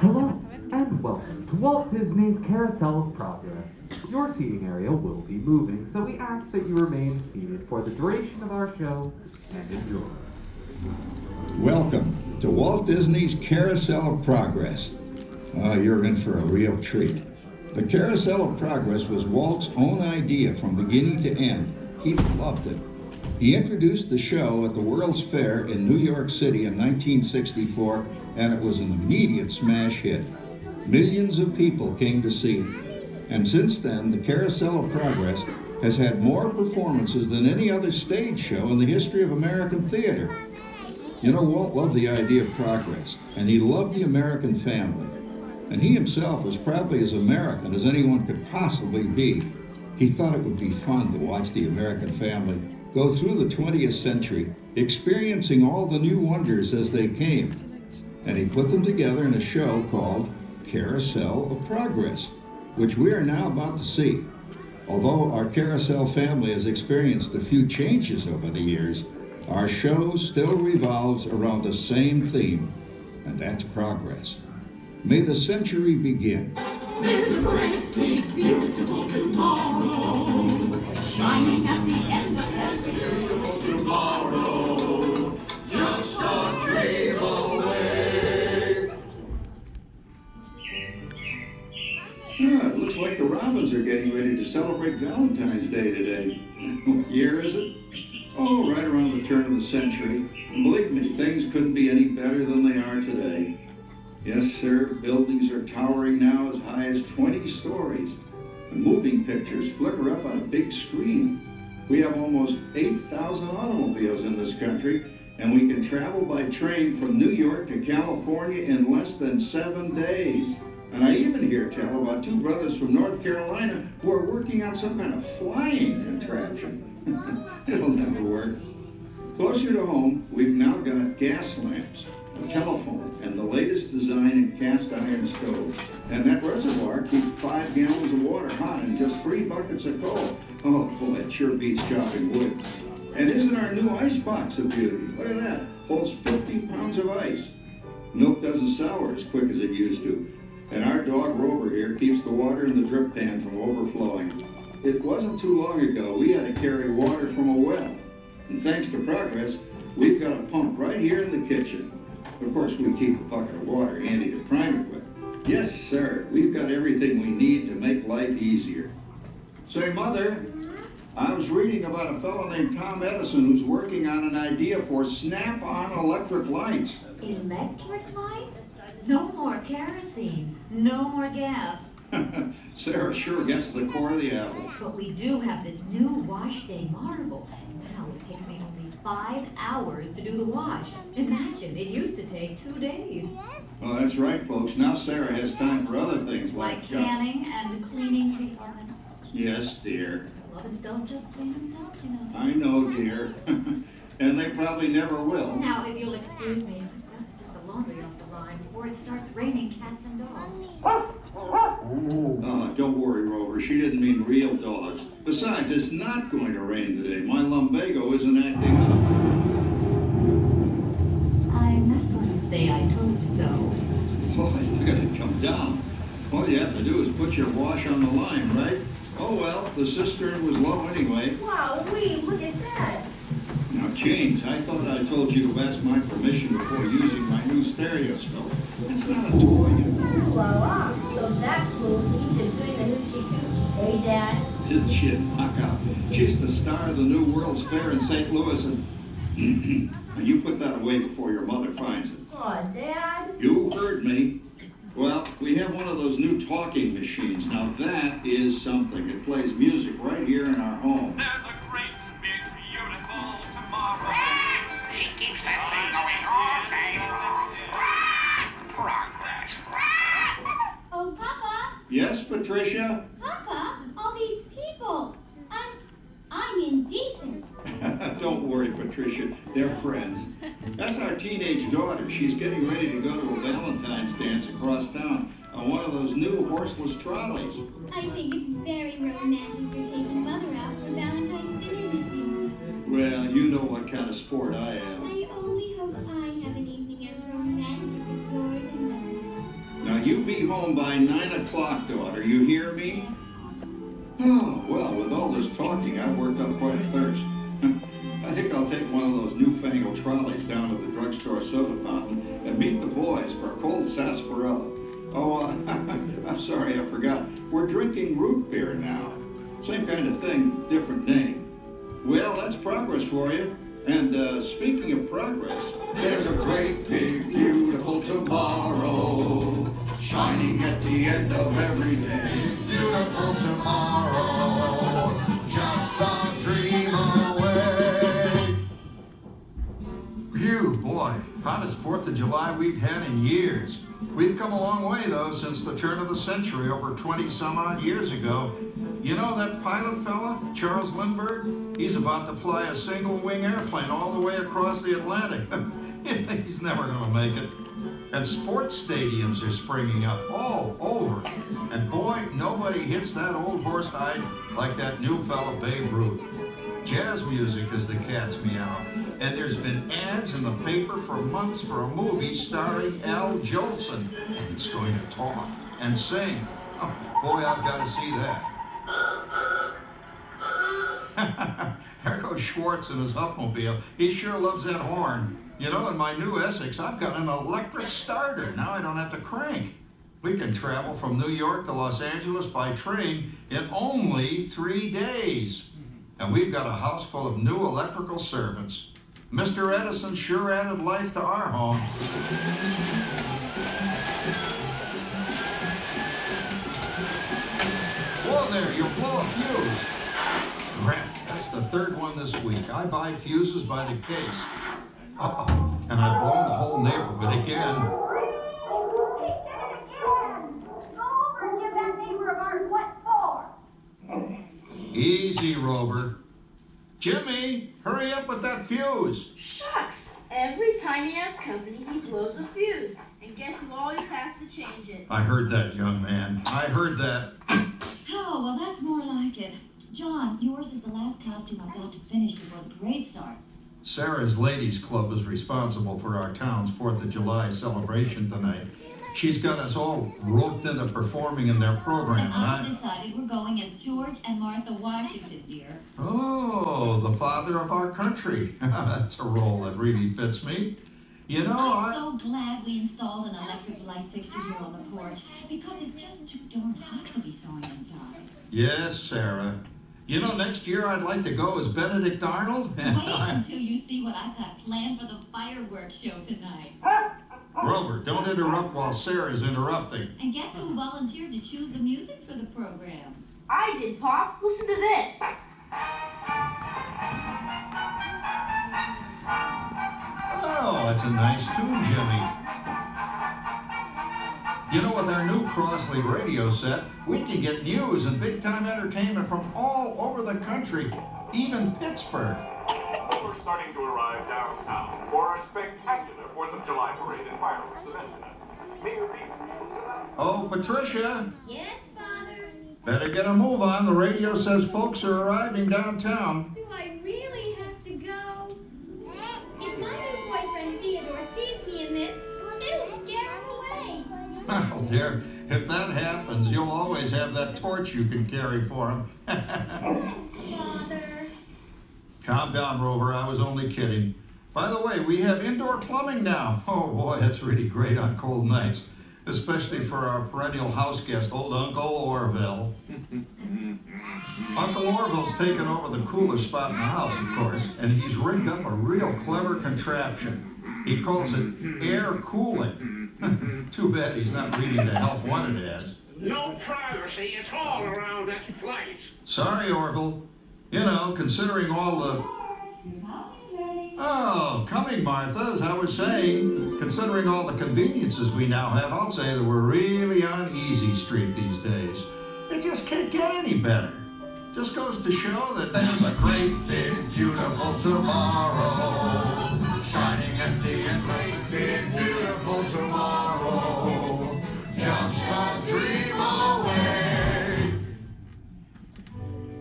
Hello, and welcome to Walt Disney's Carousel of Progress. Your seating area will be moving, so we ask that you remain seated for the duration of our show and enjoy. Welcome to Walt Disney's Carousel of Progress. You're in for a real treat. The Carousel of Progress was Walt's own idea from beginning to end. He loved it. He introduced the show at the World's Fair in New York City in 1964, and it was an immediate smash hit. Millions of people came to see it. And since then, the Carousel of Progress has had more performances than any other stage show in the history of American theater. You know, Walt loved the idea of progress, and he loved the American family. And he himself was probably as American as anyone could possibly be. He thought it would be fun to watch the American family go through the 20th century, experiencing all the new wonders as they came. And he put them together in a show called Carousel of Progress, which we are now about to see. Although our Carousel family has experienced a few changes over the years, our show still revolves around the same theme, and that's progress. May the century begin. There's a great, big, beautiful tomorrow, shining at the end of every beautiful tomorrow, just a dream away. It looks like the Robins are getting ready to celebrate Valentine's Day today. What year is it? Oh, right around the turn of the century. And believe me, things couldn't be any better than they are today. Yes, sir, buildings are towering now as high as 20 stories. And moving pictures flicker up on a big screen. We have almost 8,000 automobiles in this country, and we can travel by train from New York to California in less than 7 days. And I even hear tell about two brothers from North Carolina who are working on some kind of flying contraption. It'll never work. Closer to home, we've now got gas lamps, a telephone, and the latest design in cast iron stoves. And that reservoir keeps 5 gallons of water hot in just 3 buckets of coal. Oh boy, it sure beats chopping wood. And isn't our new ice box a beauty? Look at that, holds 50 pounds of ice. Milk doesn't sour as quick as it used to. And our dog Rover here keeps the water in the drip pan from overflowing. It wasn't too long ago we had to carry water from a well. And thanks to progress, we've got a pump right here in the kitchen. Of course, we keep a bucket of water handy to prime it with. Yes, sir, we've got everything we need to make life easier. Say, Mother, I was reading about a fellow named Tom Edison who's working on an idea for snap-on electric lights. Electric lights? No more kerosene, no more gas. Sarah sure gets to the core of the apple. But we do have this new wash day marvel. Now it takes me only 5 hours to do the wash. Imagine, it used to take 2 days. Well, that's right, folks. Now Sarah has time for other things Like canning and cleaning the oven. Yes, dear. Ovens don't just clean themselves, you know. I know, dear. And they probably never will. Now, if you'll excuse me, I've got to put the laundry off the line before it starts raining cats and dogs. Don't worry, Rover. She didn't mean real dogs. Besides, it's not going to rain today. My lumbago isn't acting up. I'm not going to say I told you so. Boy, look at it come down. All you have to do is put your wash on the line, right? Oh, well, the cistern was low anyway. Wow, look at that. Now, James, I thought I told you to ask my permission before using my new stereoscope. It's not a toy, you know. Wow, so that's little Egypt doing the hoochie coochie. Hey, Dad. Isn't she a knockout? She's the star of the new World's Fair in St. Louis, and now you put that away before your mother finds it. Aw, Dad. You heard me. Well, we have one of those new talking machines. Now that is something. It plays music right here in our home. There's a great, big, beautiful tomorrow. She keeps that thing going all day long. Progress. Oh, Papa! Yes, Patricia? Papa, all these people. I'm indecent. Don't worry, Patricia. They're friends. That's our teenage daughter. She's getting ready to go to a Valentine's dance across town on one of those new horseless trolleys. I think it's very romantic you're taking Mother out for Valentine's dinner this evening. Well, you know what kind of sport I am. I only hope I have an evening as romantic as yours and Mother. Now, home by 9 o'clock, daughter. You hear me? Oh, well, with all this talking, I've worked up quite a thirst. I think I'll take one of those newfangled trolleys down to the drugstore soda fountain and meet the boys for a cold sarsaparilla. Oh, I'm sorry, I forgot. We're drinking root beer now. Same kind of thing, different name. Well, that's progress for you. And speaking of progress, there's a great, big, beautiful tomorrow shining at the end of every day. Beautiful tomorrow, just a dream away. Phew, boy, hottest 4th of July we've had in years. We've come a long way, though, since the turn of the century, over 20-some-odd years ago. You know that pilot fella, Charles Lindbergh? He's about to fly a single-wing airplane all the way across the Atlantic. He's never going to make it. And sports stadiums are springing up all over. And boy, nobody hits that old horsehide like that new fella Babe Ruth. Jazz music is the cat's meow. And there's been ads in the paper for months for a movie starring Al Jolson. And he's going to talk and sing. Oh, boy, I've got to see that. There goes Schwartz in his Hupmobile. He sure loves that horn. You know, in my new Essex, I've got an electric starter. Now I don't have to crank. We can travel from New York to Los Angeles by train in only 3 days. And we've got a house full of new electrical servants. Mr. Edison sure added life to our home. Whoa there, you'll blow a fuse. Crap, that's the 3rd one this week. I buy fuses by the case. Uh-oh, and I've blown the whole neighborhood again. Easy, Rover. Jimmy, hurry up with that fuse. Shucks. Every time he has company, he blows a fuse. And guess who always has to change it? I heard that, young man. I heard that. Oh, well, that's more like it. John, yours is the last costume I've got to finish before the parade starts. Sarah's Ladies Club is responsible for our town's 4th of July celebration tonight. She's got us all roped into performing in their program. And I've decided we're going as George and Martha Washington, dear. Oh, the father of our country. That's a role that really fits me. You know, I'm so glad we installed an electric light fixture here on the porch, because it's just too darn hot to be sewing inside. Yes, Sarah. You know, next year I'd like to go as Benedict Arnold. Wait until you see what I've got planned for the fireworks show tonight. Rover, don't interrupt while Sarah's interrupting. And guess who volunteered to choose the music for the program? I did, Pop. Listen to this. Oh, that's a nice tune, Jimmy. You know, with our new Crossley radio set, we can get news and big-time entertainment from all over the country, even Pittsburgh. We're starting to arrive downtown for a spectacular 4th of July parade and fireworks event tonight. Mayor Reed. Oh, Patricia. Yes, Father? Better get a move on. The radio says folks are arriving downtown. Do I really have to go? If my new boyfriend Theodore sees me in this, it'll scare him away. Well, dear, if that happens, you'll always have that torch you can carry for him. Thanks, Father. Calm down, Rover. I was only kidding. By the way, we have indoor plumbing now. Oh, boy, that's really great on cold nights, especially for our perennial house guest, old Uncle Orville. Uncle Orville's taken over the coolest spot in the house, of course, and he's rigged up a real clever contraption. He calls it air cooling. Too bad he's not reading the help wanted ads. No privacy at all around this place. Sorry, Orville. You know, considering all the... Oh, coming, Martha, as I was saying, considering all the conveniences we now have, I'll say that we're really on easy street these days. It just can't get any better. Just goes to show that there's a great, big, beautiful tomorrow shining at the end of the big, beautiful tomorrow. Just a dream away.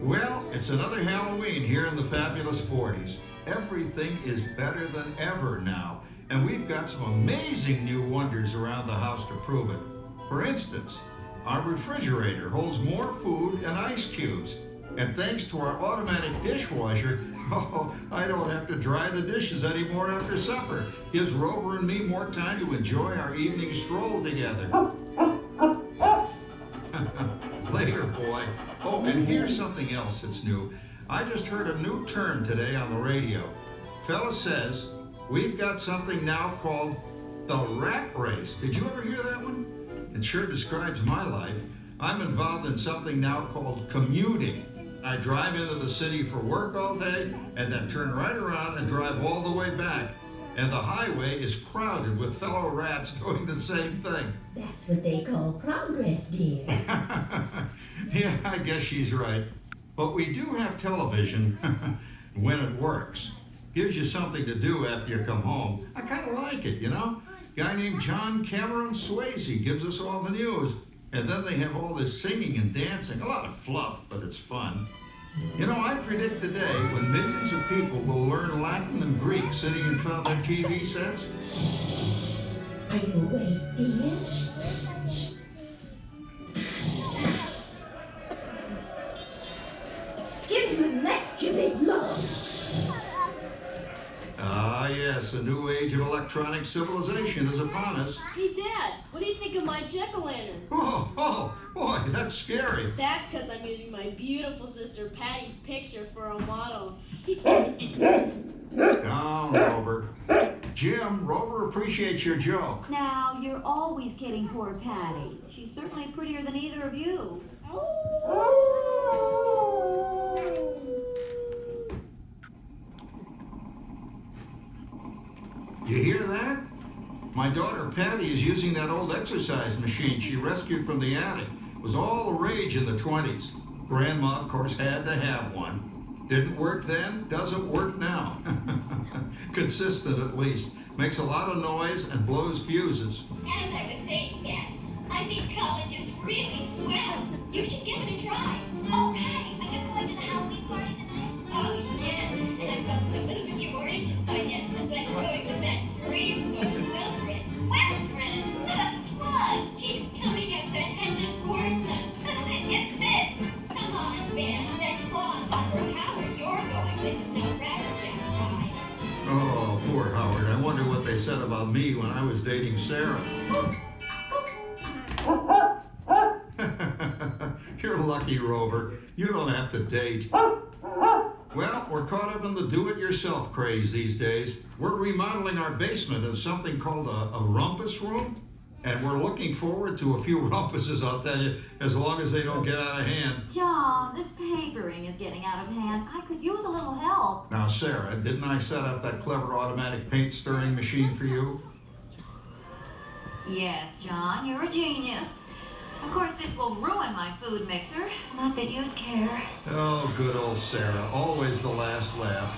Well, it's another Halloween here in the fabulous 40s. Everything is better than ever now, and we've got some amazing new wonders around the house to prove it. For instance, our refrigerator holds more food and ice cubes. And thanks to our automatic dishwasher, I don't have to dry the dishes anymore after supper. Gives Rover and me more time to enjoy our evening stroll together. Later, boy. Oh, and here's something else that's new. I just heard a new term today on the radio. Fella says, we've got something now called the rat race. Did you ever hear that one? It sure describes my life. I'm involved in something now called commuting. I drive into the city for work all day and then turn right around and drive all the way back. And the highway is crowded with fellow rats doing the same thing. That's what they call progress, dear. Yeah, I guess she's right. But we do have television when it works. Gives you something to do after you come home. I kind of like it, you know? Guy named John Cameron Swayze gives us all the news. And then they have all this singing and dancing. A lot of fluff, but it's fun. You know, I predict the day when millions of people will learn Latin and Greek sitting in front of their TV sets. Are you awake, dear? Give him a left, you big love. Ah, yes, a new age of electronic civilization is upon us. Hey, Dad, what do you think of my jack-o'-lantern? Oh, boy, that's scary. That's because I'm using my beautiful sister Patty's picture for a model. Down, Rover. Jim, Rover appreciates your joke. Now, you're always kidding poor Patty. She's certainly prettier than either of you. You hear that? My daughter Patty is using that old exercise machine she rescued from the attic. It was all the rage in the 20s. Grandma, of course, had to have one. Didn't work then, doesn't work now. Consistent at least. Makes a lot of noise and blows fuses. As I was saying, Dad, I think college is really swell. You should give it a try. Oh, Patty, are you going to the Halloween party tonight? Oh, yes. And I've got the lose a few more inches by then since I'm going with that dream-boat Wilfred. Wilfred? That's fun. He's coming after Headless Horseman. It's this. Come on, Ben. That clodhopper Howard you're going with is no Rattlesnake ride. Oh, poor Howard. I wonder what they said about me when I was dating Sarah. You're lucky, Rover. You don't have to date. Well, we're caught up in the do-it-yourself craze these days. We're remodeling our basement in something called a rumpus room. And we're looking forward to a few rumpuses, I'll tell you, as long as they don't get out of hand. John, this papering is getting out of hand. I could use a little help. Now, Sarah, didn't I set up that clever automatic paint stirring machine for you? Yes, John, you're a genius. Of course, this will ruin my food mixer. Not that you'd care. Oh, good old Sarah. Always the last laugh.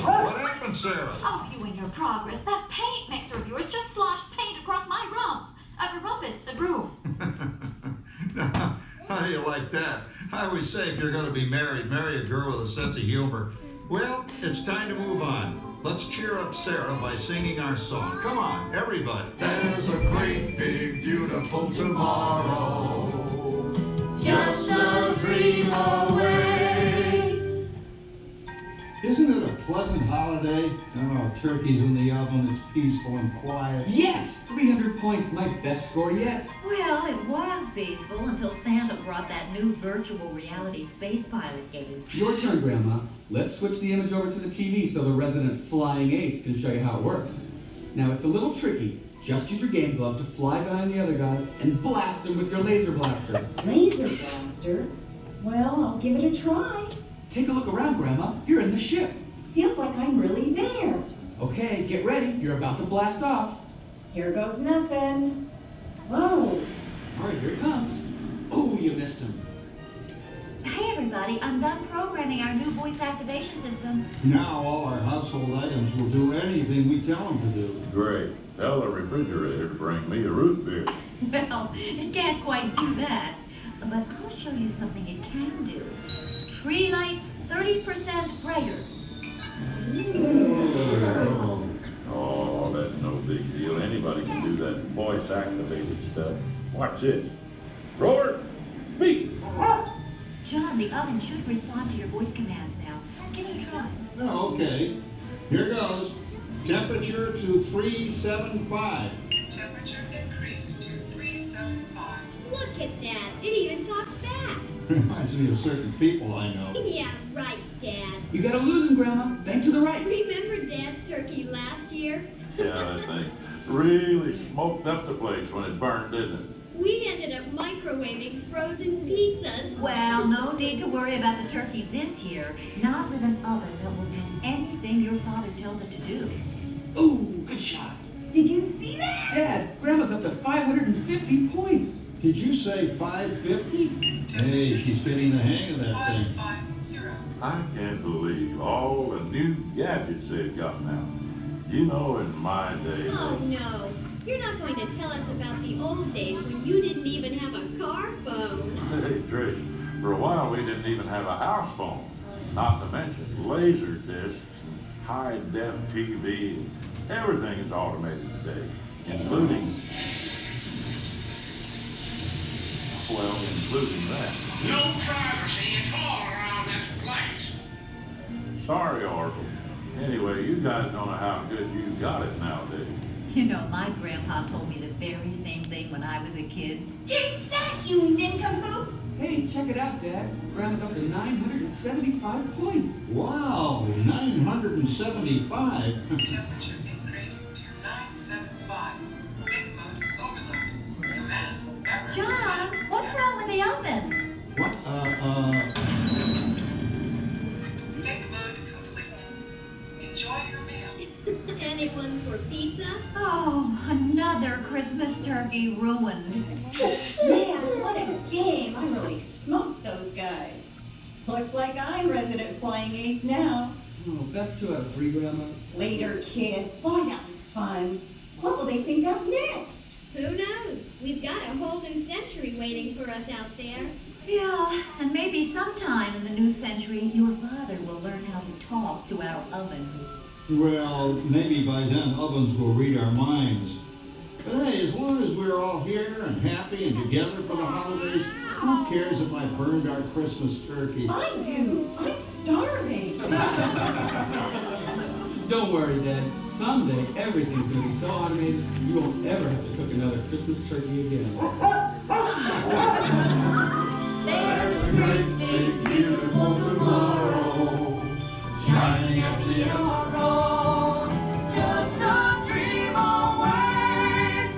What happened, Sarah? Oh, you and your progress. That paint mixer of yours just sloshed paint across my rump. A rumpus, a broom. Now, how do you like that? I always say if you're going to be married, marry a girl with a sense of humor. Well, it's time to move on. Let's cheer up Sarah by singing our song. Come on, everybody. There's a great big beautiful tomorrow, just a dream away. Isn't it a pleasant holiday? Oh, turkey's in the oven, it's peaceful and quiet. Yes! 300 points, my best score yet. Well, it was peaceful until Santa brought that new virtual reality space pilot game. Your turn, Grandma. Let's switch the image over to the TV so the resident flying ace can show you how it works. Now, it's a little tricky. Just use your game glove to fly behind the other guy and blast him with your laser blaster. Laser blaster? Well, I'll give it a try. Take a look around, Grandma. You're in the ship. Feels like I'm really there. Okay, get ready. You're about to blast off. Here goes nothing. Whoa. All right, here it comes. Oh, you missed him. Hey, everybody, I'm done programming our new voice activation system. Now all our household items will do anything we tell them to do. Great. Tell the refrigerator to bring me a root beer. Well, it can't quite do that. But I'll show you something it can do. Tree lights 30% brighter. Oh, that's no big deal anyway. anybody can do that voice-activated stuff. Watch this. Roar, speak. John, the oven should respond to your voice commands now. Give it a try. Oh, okay. Here goes. Temperature to 375. Temperature increase to 375. Look at that. It even talks back. Reminds me of certain people I know. Yeah, right, Dad. You gotta lose them, Grandma. Bank to the right. Remember Dad's turkey last year? Yeah, that thing really smoked up the place when it burned, didn't it? We ended up microwaving frozen pizzas. Well, no need to worry about the turkey this year. Not with an oven that will do anything your father tells it to do. Ooh, good shot. Did you see that? Dad, Grandma's up to 550 points. Did you say 550? Hey, she's getting the hang of that thing. 550. I can't believe all the new gadgets they've got now. You know, in my day. Oh, no. You're not going to tell us about the old days when you didn't even have a car phone. Hey, Trish, for a while we didn't even have a house phone. Not to mention laser discs and high-def TV. Everything is automated today, including that. No privacy at all around this place. Sorry, Oracle. Anyway, you guys don't know how good you got it nowadays. You know, my grandpa told me the very same thing when I was a kid. Take that, you nincompoop! Hey, check it out, Dad. Grandma's up to 975 points. Wow, 975. Temperature increase to 975. Big mode overload. Command error. John, what's wrong with the oven? What? Big mode complete. Enjoy your meal. Anyone for pizza? Oh, another Christmas turkey ruined. Man, what a game. I really smoked those guys. Looks like I'm resident flying ace now. Oh, best 2 out of 3, Grandma. Later, kid. Boy, that was fun. What will they think of next? Who knows? We've got a whole new century waiting for us out there. Yeah, and maybe sometime in the new century, your father will learn how to talk to our oven. Well, maybe by then ovens will read our minds. But hey, as long as we're all here and happy and together for the holidays, who cares if I burned our Christmas turkey? I do. I'm starving. Don't worry, Dad. Someday, everything's going to be so automated, you won't ever have to cook another Christmas turkey again. There's a great big beautiful tomorrow, shining at the end of the road, just a dream away.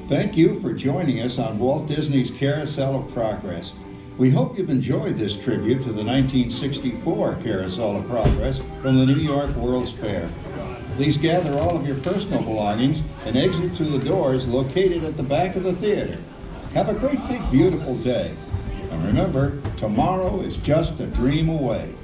Thank you for joining us on Walt Disney's Carousel of Progress. We hope you've enjoyed this tribute to the 1964 Carousel of Progress from the New York World's Fair. Please gather all of your personal belongings and exit through the doors located at the back of the theater. Have a great big beautiful day. And remember, tomorrow is just a dream away.